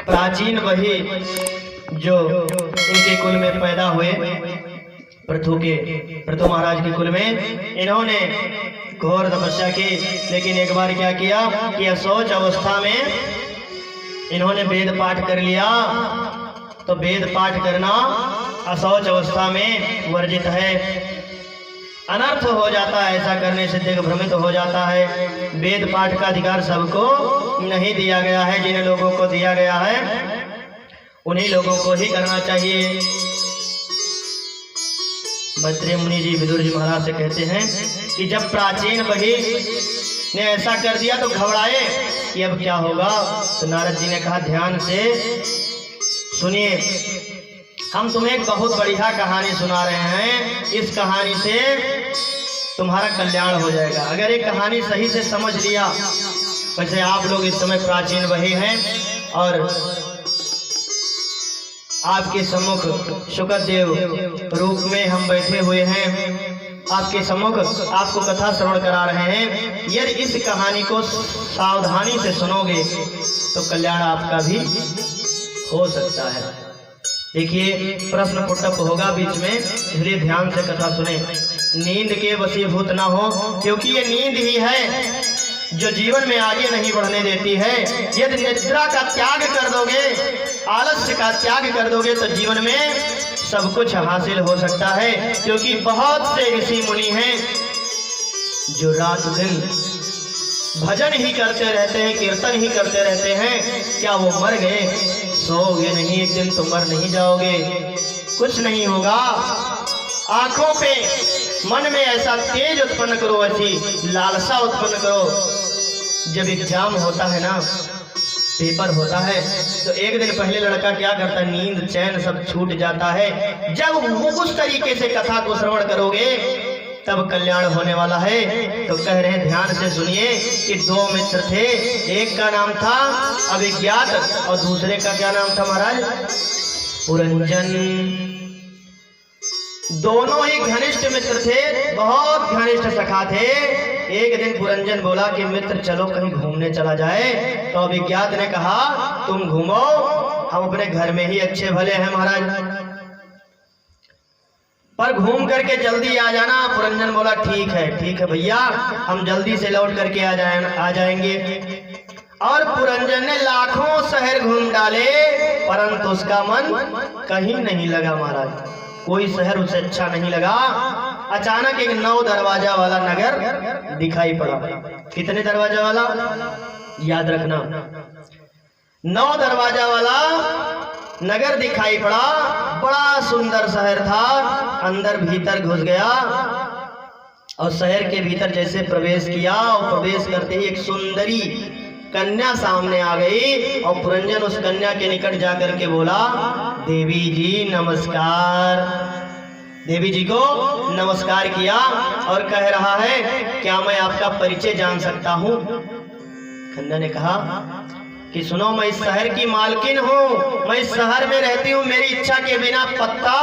प्राचीन वही जो इनके कुल में पैदा हुए, पृथु महाराज के कुल में, इन्होंने घोर तपस्या की। लेकिन एक बार क्या किया कि अशौच अवस्था में इन्होंने वेद पाठ कर लिया। तो वेद पाठ करना अशौच अवस्था में वर्जित है, अनर्थ हो जाता है। ऐसा करने से देह भ्रमित हो जाता है। वेद पाठ का अधिकार सबको नहीं दिया गया है। जिन लोगों को दिया गया है उन्हीं लोगों को ही करना चाहिए। मैत्रेय मुनि जी विदुर जी महाराज से कहते हैं कि जब प्राचीन वही ने ऐसा कर दिया तो घबराए कि अब क्या होगा। तो नारद जी ने कहा, ध्यान से सुनिए, हम तुम्हें एक बहुत बढ़िया कहानी सुना रहे हैं। इस कहानी से तुम्हारा कल्याण हो जाएगा अगर ये कहानी सही से समझ लिया। वैसे आप लोग इस समय प्राचीन वही हैं और आपके सम्मुख शुकदेव रूप में हम बैठे हुए हैं। आपके सम्मुख आपको कथा श्रवण करा रहे हैं। यदि इस कहानी को सावधानी से सुनोगे तो कल्याण आपका भी हो सकता है। देखिए, प्रश्न पुटअप होगा बीच में, इसलिए ध्यान से कथा सुने। नींद के वशीभूत ना हो, क्योंकि ये नींद ही है जो जीवन में आगे नहीं बढ़ने देती है। यदि निद्रा का त्याग कर दोगे, आलस्य का त्याग कर दोगे तो जीवन में सब कुछ हासिल हो सकता है। क्योंकि बहुत से ऋषि मुनि हैं जो रात दिन भजन ही करते रहते हैं, कीर्तन ही करते रहते हैं। क्या वो मर गए? सोओगे नहीं, एक दिन तो मर नहीं जाओगे, कुछ नहीं होगा। आंखों पे मन में ऐसा तेज उत्पन्न करो, ऐसी लालसा उत्पन्न करो। जब एग्जाम होता है ना, पेपर होता है, तो एक दिन पहले लड़का क्या करता है, नींद चैन सब छूट जाता है। जब वो उस तरीके से कथा को श्रवण करोगे तब कल्याण होने वाला है। तो कह रहे हैं, ध्यान से सुनिए कि दो मित्र थे, एक का नाम था अभिज्ञात और दूसरे का क्या नाम था महाराज? पुरंजन। दोनों ही घनिष्ठ मित्र थे, बहुत घनिष्ठ सखा थे। एक दिन पुरंजन बोला कि मित्र चलो कहीं घूमने चला जाए। तो अभिज्ञात ने कहा, तुम घूमो, हम अपने घर में ही अच्छे भले हैं महाराज, पर घूम करके जल्दी आ जाना। पुरंजन बोला, ठीक है भैया, हम जल्दी से लौट करके आ जाएंगे। और पुरंजन ने लाखों शहर घूम डाले, परंतु उसका मन कहीं नहीं लगा महाराज। कोई शहर उसे अच्छा नहीं लगा। अचानक एक 9 दरवाजा वाला नगर दिखाई पड़ा। कितने दरवाजा वाला? याद रखना, 9 दरवाजा वाला नगर दिखाई पड़ा। बड़ा सुंदर शहर था। अंदर भीतर घुस गया और शहर के भीतर जैसे प्रवेश किया, और प्रवेश करते ही एक सुंदरी कन्या सामने आ गई। और पुरंजन उस कन्या के निकट जाकर के बोला, देवी जी नमस्कार। देवी जी को नमस्कार किया और कह रहा है, क्या मैं आपका परिचय जान सकता हूँ? कन्या ने कहा कि सुनो, मैं इस शहर की मालकिन हूँ, मैं इस शहर में रहती हूँ, मेरी इच्छा के बिना पत्ता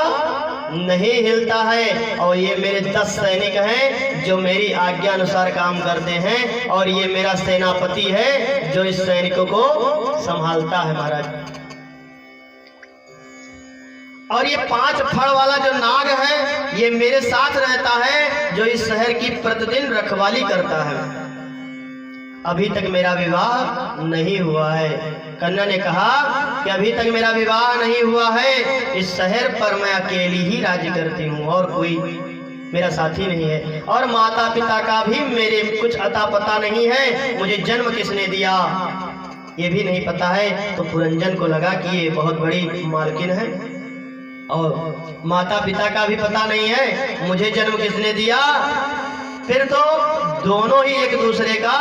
नहीं हिलता है। और ये मेरे 10 सैनिक हैं जो मेरी आज्ञा अनुसार काम करते हैं, और ये मेरा सेनापति है जो इस सैनिकों को संभालता है महाराज। और ये 5 फड़ वाला जो नाग है, ये मेरे साथ रहता है, जो इस शहर की प्रतिदिन रखवाली करता है। अभी तक मेरा विवाह नहीं हुआ है। कन्या ने कहा कि अभी तक मेरा विवाह नहीं हुआ है। इस शहर पर मैं अकेली ही राज्य करती हूँ और कोई मेरा साथी नहीं है, और माता पिता का भी मेरे कुछ अता पता नहीं है। मुझे जन्म किसने दिया ये भी नहीं पता है। तो पुरंजन को लगा कि ये बहुत बड़ी मालकिन है और माता पिता का भी पता नहीं है, मुझे जन्म किसने दिया। फिर तो दोनों ही एक दूसरे का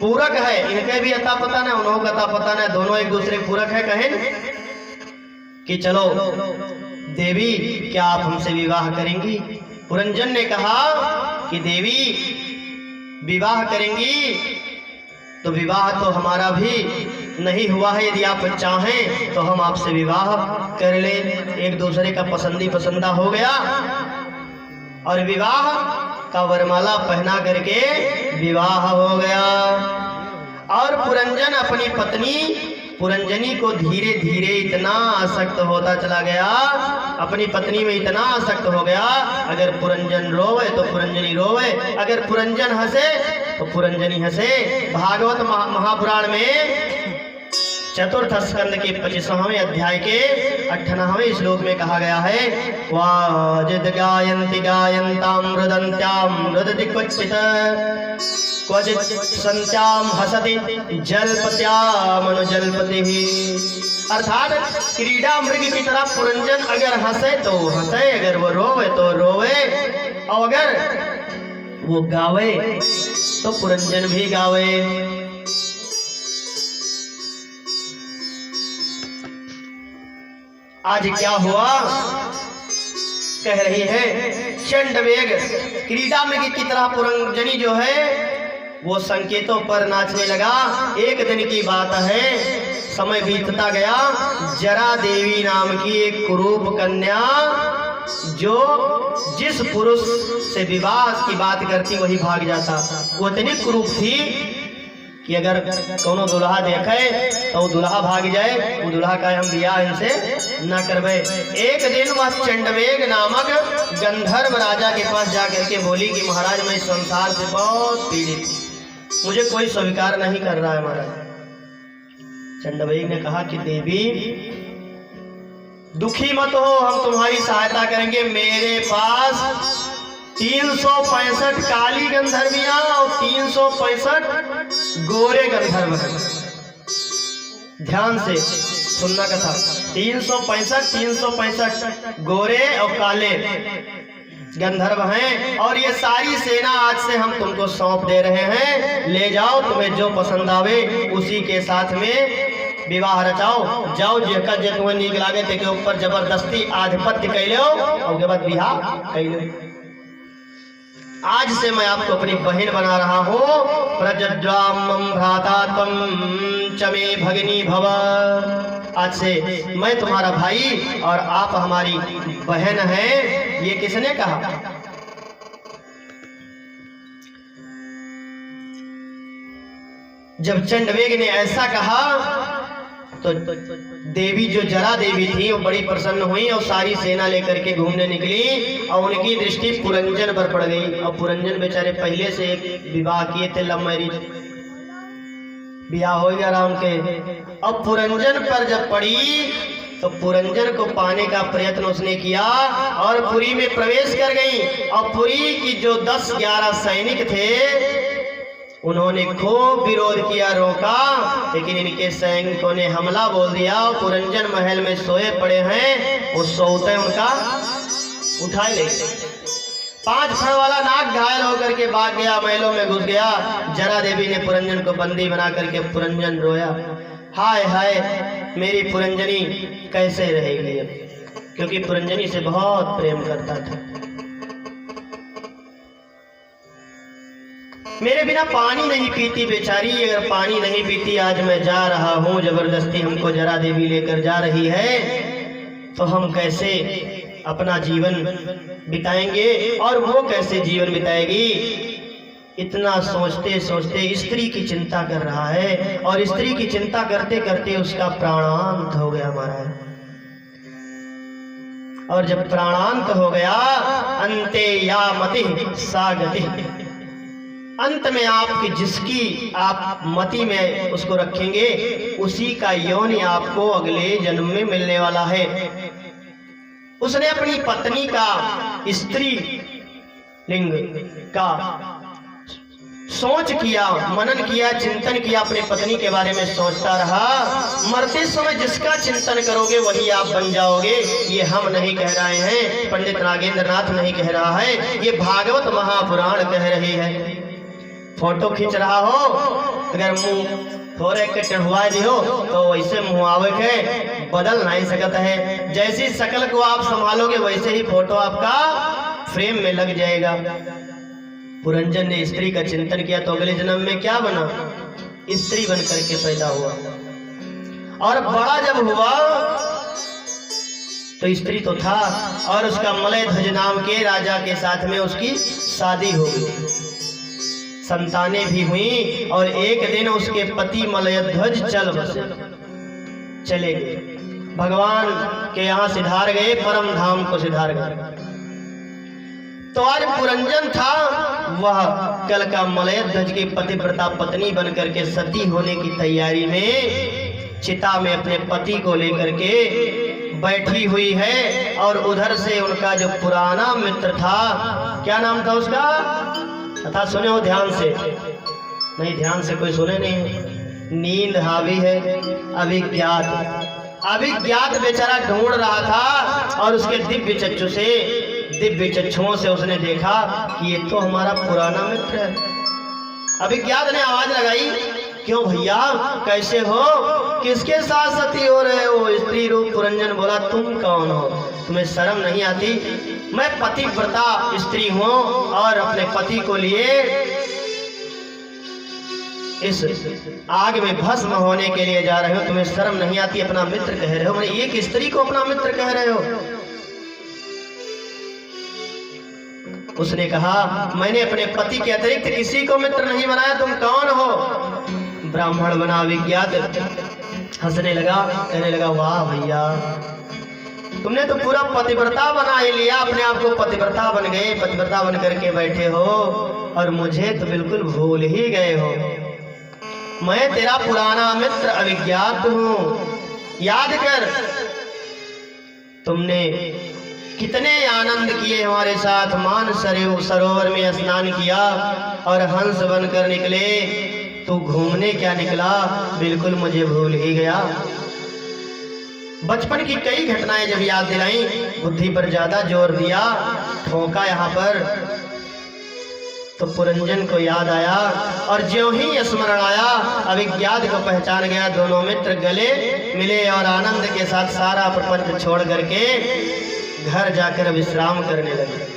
पूरक है। इनके भी अता पता नहीं, उन्हों का अता पता नहीं, दोनों एक दूसरे पूरक है। कहें कि चलो देवी, क्या आप हमसे विवाह करेंगी? पुरंजन ने कहा कि देवी विवाह करेंगी तो विवाह तो हमारा भी नहीं हुआ है। यदि आप चाहें तो हम आपसे विवाह कर लें। एक दूसरे का पसंदी पसंदा हो गया और विवाह का वरमाला पहना करके विवाह हो गया। और पुरंजन अपनी पत्नी पुरंजनी को धीरे धीरे इतना आसक्त होता चला गया, अपनी पत्नी में इतना आसक्त हो गया, अगर पुरंजन रोवे तो पुरंजनी रोवे, अगर पुरंजन हंसे तो पुरंजनी हंसे। भागवत महापुराण में चतुर्थ स्कंद के 25वें अध्याय के 98वें श्लोक में कहा गया है, क्वाजिद गायन्ति गायन्तां रुदन्त्यां रुदति क्वचित् क्वचित् सन्त्यां हसति जल्पत्यामनुजल्पतिः। अर्थात क्रीड़ा मृग की तरह पुरंजन अगर हंसे तो हंसे, अगर वो रोवे तो रोवे, और अगर वो गावे तो पुरंजन भी गावे। आज क्या हुआ, कह रही है चंडवेग क्रीड़ा में की तरह पुरंजनी जो है वो संकेतों पर नाचने लगा। एक दिन की बात है, समय बीतता गया, जरा देवी नाम की एक कुरूप कन्या जो जिस पुरुष से विवाह की बात करती वही भाग जाता, वो इतनी कुरूप थी कि अगर कोनो दुल्हा देखे तो दुल्हा भाग जाए, वो दुल्हा का हम बियाह इनसे न करवे। एक दिन वह चंडवेग नामक गंधर्व राजा के पास जाकर के बोली कि महाराज मैं इस संसार से बहुत पीड़ित, मुझे कोई स्वीकार नहीं कर रहा है महाराज। चंडवेग ने कहा कि देवी दुखी मत हो, हम तुम्हारी सहायता करेंगे। मेरे पास 365 काली गंधर्वियां और 365 गोरे गंधर्व हैं। ध्यान से सुनना कथा, 365 गोरे और काले गंधर्व हैं, और ये सारी सेना आज से हम तुमको सौंप दे रहे हैं। ले जाओ, तुम्हें जो पसंद आवे उसी के साथ में विवाह रचाओ। जाओ जेका जे तुम्हें नीक लागे ते ऊपर जबरदस्ती आधिपत्य कैलो और के बाद विवाह कैलो। आज से मैं आपको अपनी बहन बना रहा हूँ। प्रजद्रामं भ्राता त्वं च मे भगिनी भव। आज से मैं तुम्हारा भाई और आप हमारी बहन हैं। ये किसने कहा? जब चंडवेग ने ऐसा कहा तो देवी जो जरा देवी थी वो बड़ी प्रसन्न हुई और सारी सेना लेकर के घूमने निकली, और उनकी दृष्टि पुरंजन पर पड़ गई। और पुरंजन बेचारे पहले से एक विवाह किए थे, लव मैरिज, ब्याह हो गया रहा उनके। अब पुरंजन पर जब पड़ी तो पुरंजन को पाने का प्रयत्न उसने किया और पुरी में प्रवेश कर गई। और पुरी की जो 10-11 सैनिक थे उन्होंने खूब विरोध किया, रोका, लेकिन इनके सैनिकों ने हमला बोल दिया। पुरंजन महल में सोए पड़े हैं, वो सोते उनका उठा ले। 5 फण वाला नाग घायल होकर के भाग गया, महलों में घुस गया। जरा देवी ने पुरंजन को बंदी बना करके पुरंजन रोया, हाय हाय मेरी पुरंजनी कैसे रहेगी, क्योंकि पुरंजनी से बहुत प्रेम करता था। मेरे बिना पानी नहीं पीती बेचारी, अगर पानी नहीं पीती, आज मैं जा रहा हूँ, जबरदस्ती हमको जरा देवी लेकर जा रही है, तो हम कैसे अपना जीवन बिताएंगे और वो कैसे जीवन बिताएगी। इतना सोचते सोचते स्त्री की चिंता कर रहा है, और स्त्री की चिंता करते करते उसका प्राणांत हो गया महाराज। और जब प्राणांत हो गया, अंते या मति सा गति, अंत में आपकी जिसकी आप मति में उसको रखेंगे उसी का योनि आपको अगले जन्म में मिलने वाला है। उसने अपनी पत्नी का, स्त्री लिंग का सोच किया, मनन किया, चिंतन किया, अपने पत्नी के बारे में सोचता रहा। मरते समय जिसका चिंतन करोगे वही आप बन जाओगे। ये हम नहीं कह रहे हैं, पंडित नागेंद्र नाथ नहीं कह रहा है, ये भागवत महापुराण कह रही है। फोटो खींच रहा हो, अगर मुंह थोड़े के चढ़वा दी हो तो वैसे मुहावे के बदल नहीं सकता है। जैसी शक्ल को आप संभालोगे वैसे ही फोटो आपका फ्रेम में लग जाएगा। पुरंजन ने स्त्री का चिंतन किया तो अगले जन्म में क्या बना? स्त्री बन करके पैदा हुआ। और बड़ा जब हुआ तो स्त्री तो था, और उसका मलयध्वज नाम के राजा के साथ में उसकी शादी हो गई, संतानें भी हुई। और एक दिन उसके पति मलयध्वज चल बसे। चले गए, भगवान के यहाँ सिधार गए, परम धाम को सिधार गए। तो आज पुरंजन था, वह कल का मलयध्वज की पतिव्रता पत्नी बनकर के सती होने की तैयारी में चिता में अपने पति को लेकर के बैठी हुई है। और उधर से उनका जो पुराना मित्र था, क्या नाम था उसका, कथा सुने हो ध्यान से, नहीं ध्यान से कोई सुने नहीं, नींद हावी है, अभिज्ञात बेचारा ढूंढ रहा था और उसके दिव्य चक्षुओं से उसने देखा कि ये तो हमारा पुराना मित्र है। अभिज्ञात ने आवाज लगाई, क्यों भैया, कैसे हो, किसके साथ सती हो रहे हो? स्त्री रूप पुरंजन बोला, तुम कौन हो, तुम्हें शर्म नहीं आती? मैं पतिव्रता स्त्री हूँ और अपने पति को लिए इस आग में भस्म होने के लिए जा रहे हो, तुम्हें शर्म नहीं आती? अपना मित्र कह रहे हो, मैंने एक स्त्री को अपना मित्र कह रहे हो? उसने कहा, मैंने अपने पति के अतिरिक्त किसी को मित्र नहीं बनाया, तुम कौन हो? ब्राह्मण बना अभिज्ञात हंसने लगा, कहने लगा, वाह भैया, तुमने तो पूरा पतिव्रता बना ही लिया, अपने आप को पतिव्रता बन गए, पतिव्रता बन करके बैठे हो और मुझे तो बिल्कुल भूल ही गए हो। मैं तेरा पुराना मित्र अभिज्ञात हूँ, याद कर तुमने कितने आनंद किए हमारे साथ, मान सरोवर में स्नान किया और हंस बनकर निकले, तू घूमने क्या निकला, बिल्कुल मुझे भूल ही गया। बचपन की कई घटनाएं जब याद दिलाई, बुद्धि पर ज्यादा जोर दिया, ठोका यहाँ पर, तो पुरंजन को याद आया और ज्यों ही स्मरण आया, अभिज्ञात को पहचान गया। दोनों मित्र गले मिले और आनंद के साथ सारा प्रपंच छोड़ करके घर जाकर विश्राम करने लगे।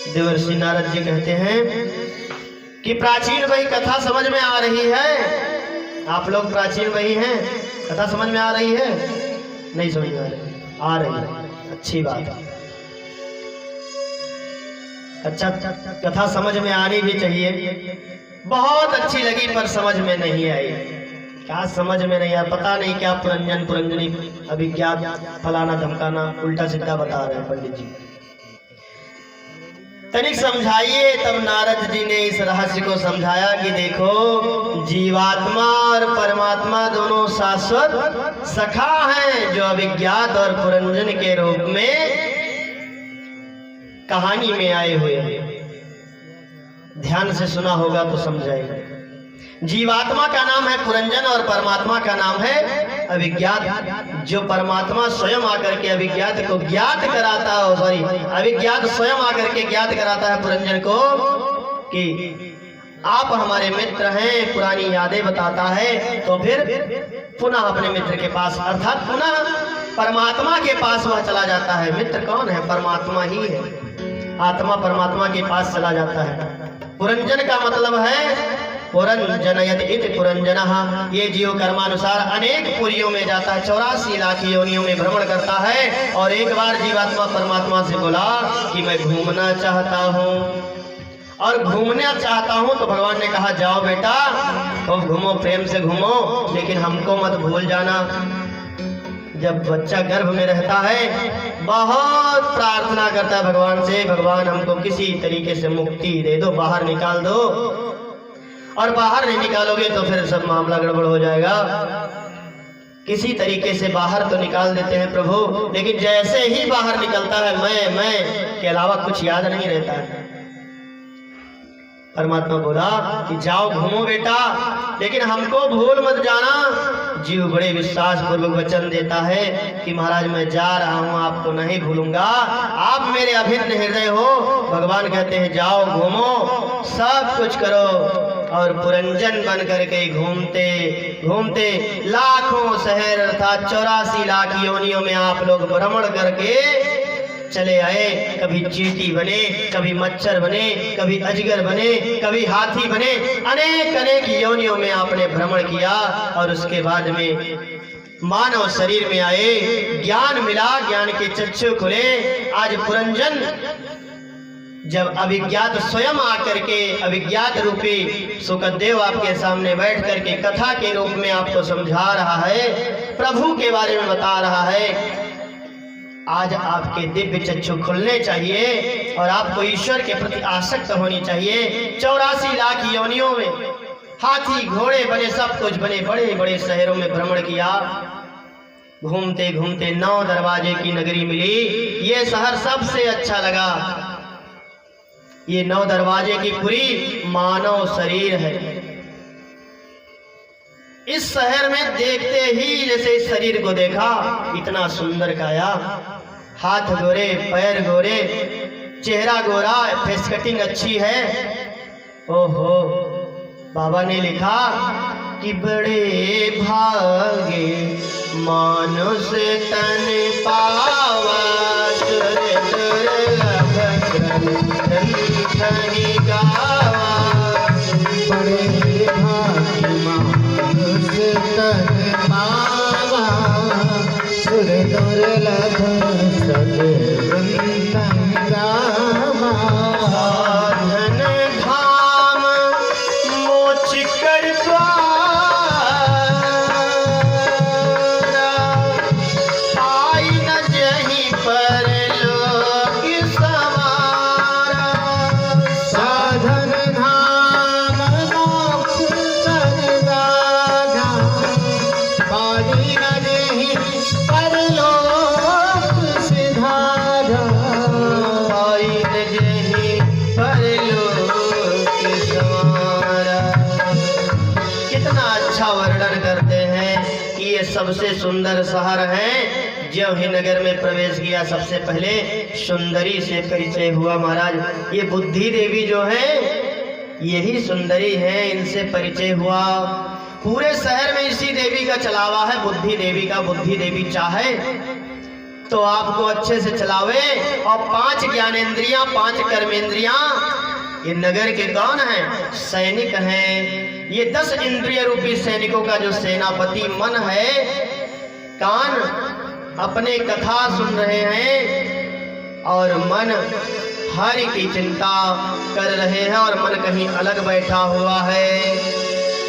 देवर्षि नारद जी कहते हैं कि प्राचीन वही कथा समझ में आ रही है। आप लोग प्राचीन वही हैं, कथा समझ में आ रही है? नहीं समझ में आ रही है, अच्छी बात है। अच्छा, कथा समझ में आनी भी चाहिए। बहुत अच्छी लगी पर समझ में नहीं आई। क्या समझ में नहीं आया? पता नहीं क्या पुरंजन पुरंजनी अभिज्ञात फलाना धमकाना उल्टा सीधा बता रहे हैं पंडित जी। तनिक समझाइए। तब नारद जी ने इस रहस्य को समझाया कि देखो, जीवात्मा और परमात्मा दोनों शाश्वत सखा हैं, जो अभिज्ञात और पुरंजन के रूप में कहानी में आए हुए हैं। ध्यान से सुना होगा तो समझाएगा। जीवात्मा का नाम है पुरंजन और परमात्मा का नाम है अभिज्ञात। जो परमात्मा स्वयं आकर के अभिज्ञात को ज्ञात कराता है, अभिज्ञात स्वयं आकर के ज्ञात कराता है पुरंजन को कि आप हमारे मित्र हैं, पुरानी यादें बताता है। तो फिर पुनः अपने मित्र के पास, अर्थात पुनः परमात्मा के पास वह चला जाता है। मित्र कौन है? परमात्मा ही है। आत्मा परमात्मा के पास चला जाता है। पुरंजन का मतलब है पुरंजनयति इति पुरंजनः। ये जीव कर्मानुसार अनेक पुरियों में जाता है, 84 लाख योनियों में भ्रमण करता है। और एक बार जीवात्मा परमात्मा से बोला कि मैं घूमना चाहता हूँ, और घूमना चाहता हूँ। तो भगवान ने कहा, जाओ बेटा, खूब घूमो, प्रेम से घूमो, लेकिन हमको मत भूल जाना। जब बच्चा गर्भ में रहता है, बहुत प्रार्थना करता है भगवान से, भगवान हमको किसी तरीके से मुक्ति दे दो, बाहर निकाल दो। और बाहर नहीं निकालोगे तो फिर सब मामला गड़बड़ हो जाएगा। किसी तरीके से बाहर तो निकाल देते हैं प्रभु, लेकिन जैसे ही बाहर निकलता है मैं के अलावा कुछ याद नहीं रहता है। परमात्मा बोला कि जाओ घूमो बेटा, लेकिन हमको भूल मत जाना। जीव बड़े विश्वास पूर्वक वचन देता है कि महाराज मैं जा रहा हूँ, आपको नहीं भूलूंगा, आप मेरे अभिन्न हृदय हो। भगवान कहते हैं जाओ घूमो, सब कुछ करो। और पुरंजन बन करके घूमते घूमते लाखों शहर अर्थात 84 लाख योनियों में आप लोग भ्रमण करके चले आए। कभी चींटी बने, कभी मच्छर बने, कभी अजगर बने, कभी हाथी बने, अनेक अनेक योनियों में आपने भ्रमण किया। और उसके बाद में मानव शरीर में आए, ज्ञान मिला, ज्ञान के चक्षु खुले। आज पुरंजन जब अभिज्ञात स्वयं आकर के अभिज्ञात रूपी सुखदेव आपके सामने बैठ करके कथा के रूप में आपको समझा रहा है, प्रभु के बारे में बता रहा है, आज आपके दिव्य चक्षु खुलने चाहिए और आपको ईश्वर के प्रति आसक्त होनी चाहिए। 84 लाख योनियों में हाथी घोड़े बने, सब कुछ बने, बड़े बड़े शहरों में भ्रमण किया, घूमते घूमते 9 दरवाजे की नगरी मिली। ये शहर सबसे अच्छा लगा। ये 9 दरवाजे की पूरी मानव शरीर है। इस शहर में देखते ही जैसे इस शरीर को देखा, इतना सुंदर काया, हाथ गोरे, पैर गोरे, चेहरा गोरा, फेस कटिंग अच्छी है। ओहो, बाबा ने लिखा कि बड़े भागे मानुष तन पावा, धनी गावा, बड़े भागे मानुष तन पावा, सुर दुर्लभ सदवंतन गावा, साधन धाम मोक्ष कर सबसे सुंदर शहर है। जब ही नगर में प्रवेश किया, सबसे पहले सुंदरी से परिचय हुआ। महाराज, ये बुद्धि देवी जो है यही सुंदरी है, इनसे परिचय हुआ। पूरे शहर में इसी देवी का चलावा है, बुद्धि देवी का। बुद्धि देवी चाहे तो आपको अच्छे से चलावे। और 5 ज्ञानेंद्रियां, 5 कर्मेंद्रियां, ये नगर के कौन हैं? सैनिक हैं। ये 10 इंद्रिय रूपी सैनिकों का जो सेनापति मन है, कान अपने कथा सुन रहे हैं और मन हरि की चिंता कर रहे हैं और मन कहीं अलग बैठा हुआ है।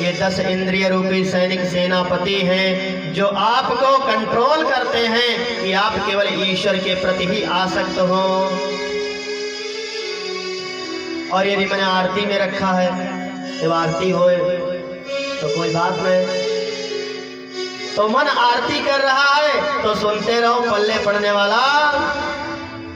ये 10 इंद्रिय रूपी सैनिक सेनापति हैं जो आपको कंट्रोल करते हैं कि आप केवल ईश्वर के प्रति ही आसक्त हो। और यदि मैंने आरती में रखा है, जब आरती होए तो कोई बात नहीं, तो मन आरती कर रहा है तो सुनते रहो। पल्ले पड़ने वाला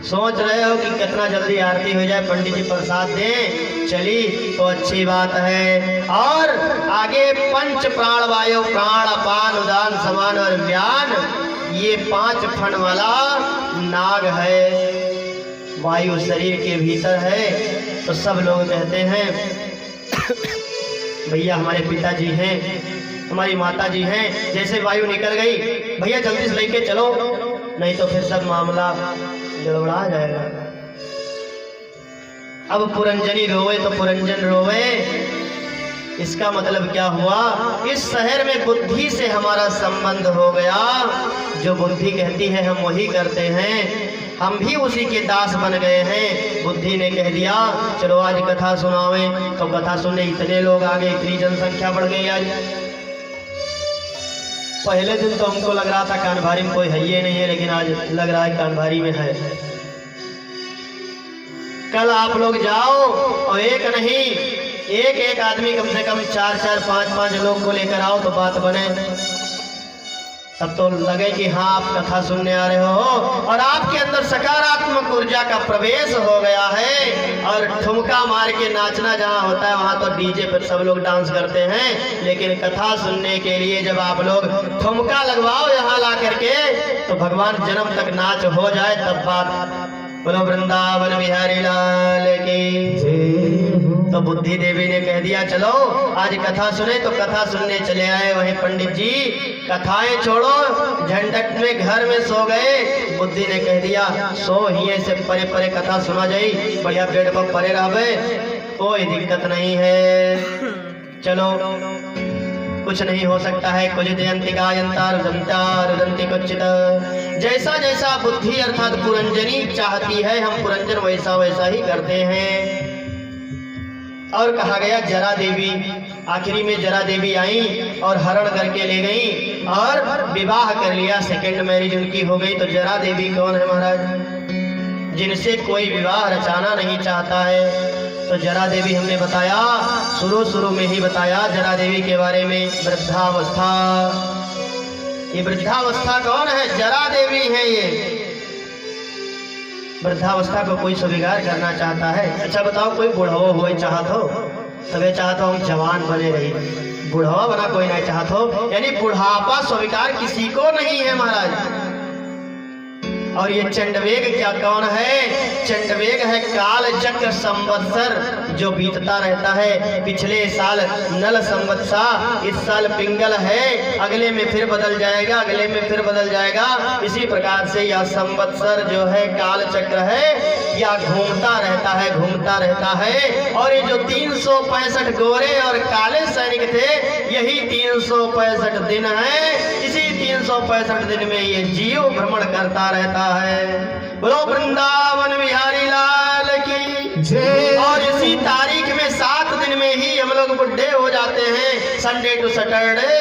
सोच रहे हो कि कितना जल्दी आरती हो जाए, पंडित जी प्रसाद दें, चली तो अच्छी बात है। और आगे पंच प्राण वायु, प्राण अपान उदान समान और व्यान, ये 5 फण वाला नाग है, वायु शरीर के भीतर है। तो सब लोग कहते हैं भैया हमारे पिताजी हैं, हमारी माता जी हैं, जैसे वायु निकल गई भैया जल्दी से लेके चलो, नहीं तो फिर सब मामला गड़बड़ा जाएगा। अब पुरंजनी रोवे तो पुरंजन रोवे। इसका मतलब क्या हुआ? इस शहर में बुद्धि से हमारा संबंध हो गया। जो बुद्धि कहती है हम वही करते हैं, हम भी उसी के दास बन गए हैं। बुद्धि ने कह दिया चलो आज कथा सुनावे, तो कथा सुनने इतने लोग आ गए, इतनी जनसंख्या बढ़ गई। आज पहले दिन तो हमको लग रहा था कानभारी में कोई है ही नहीं है, लेकिन आज लग रहा है कानभारी में है। कल आप लोग जाओ और एक नहीं, एक आदमी कम से कम 4-4, 5-5 लोग को लेकर आओ तो बात बने। तब तो लगे कि हाँ आप कथा सुनने आ रहे हो और आपके अंदर सकारात्मक ऊर्जा का प्रवेश हो गया है। और ठुमका मार के नाचना जहाँ होता है वहाँ तो डीजे पर सब लोग डांस करते हैं, लेकिन कथा सुनने के लिए जब आप लोग ठुमका लगवाओ यहाँ ला करके, तो भगवान जन्म तक नाच हो जाए तब बात। बोलो वृंदावन बिहारी लाल की। तो बुद्धि देवी ने कह दिया चलो आज कथा सुने, तो कथा सुनने चले आए। वहीं पंडित जी कथाएं छोड़ो, झंझट में घर में सो गए। बुद्धि ने कह दिया सो ही से परे परे कथा सुना जाई, बढ़िया पेड़ पर परे रहे, कोई दिक्कत नहीं है। चलो कुछ नहीं हो सकता है। रुदंती कुचित। जैसा जैसा बुद्धि अर्थात पुरंजनी चाहती है, हम पुरंजन वैसा वैसा ही करते हैं। और कहा गया जरा देवी, आखिरी में जरा देवी आई और हरण करके ले गई और विवाह कर लिया, सेकंड मैरिज उनकी हो गई। तो जरा देवी कौन है महाराज? जिनसे कोई विवाह रचाना नहीं चाहता है। तो जरा देवी हमने बताया, शुरू में ही बताया जरा देवी के बारे में, वृद्धावस्था। ये वृद्धावस्था कौन है? जरा देवी है ये। वृद्धावस्था को कोई स्वीकार करना चाहता है? अच्छा बताओ, कोई बुढ़ावा हुए चाहत हो? तबे चाहत हो हम जवान बने रही, बुढ़ावा बना कोई नहीं चाहत हो। यानी बुढ़ापा स्वीकार किसी को नहीं है महाराज। और ये चंडवेग क्या कौन है? चंडवेग है काल चक्र संवत्सर, जो बीतता रहता है। पिछले साल नल संवत्सा, इस साल पिंगल है, अगले में फिर बदल जाएगा, अगले में फिर बदल जाएगा। इसी प्रकार से यह संवत्सर जो है काल चक्र है, या घूमता रहता है, घूमता रहता है। और ये जो 365 गोरे और काले सैनिक थे, यही 365 दिन है। इसी 365 दिन में ये जीव भ्रमण करता रहता है। बोलो वृंदावन बिहारी लाल की जय। और इसी तारीख में 7 दिन में ही हम लोग बुढ़े हो जाते हैं, संडे टू सैटरडे,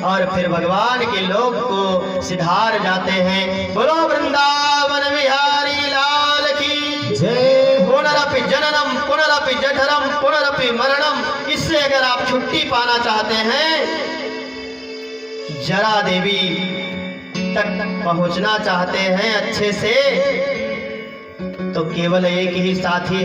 और फिर भगवान के लोक को सिधार जाते हैं। बोलो वृंदावन बिहारी लाल की जय। पुनरपि जननम पुनरपि जठरम पुनरपि मरणम। इससे अगर आप छुट्टी पाना चाहते हैं, जरा देवी तक पहुंचना चाहते हैं अच्छे से, तो केवल एक ही साथी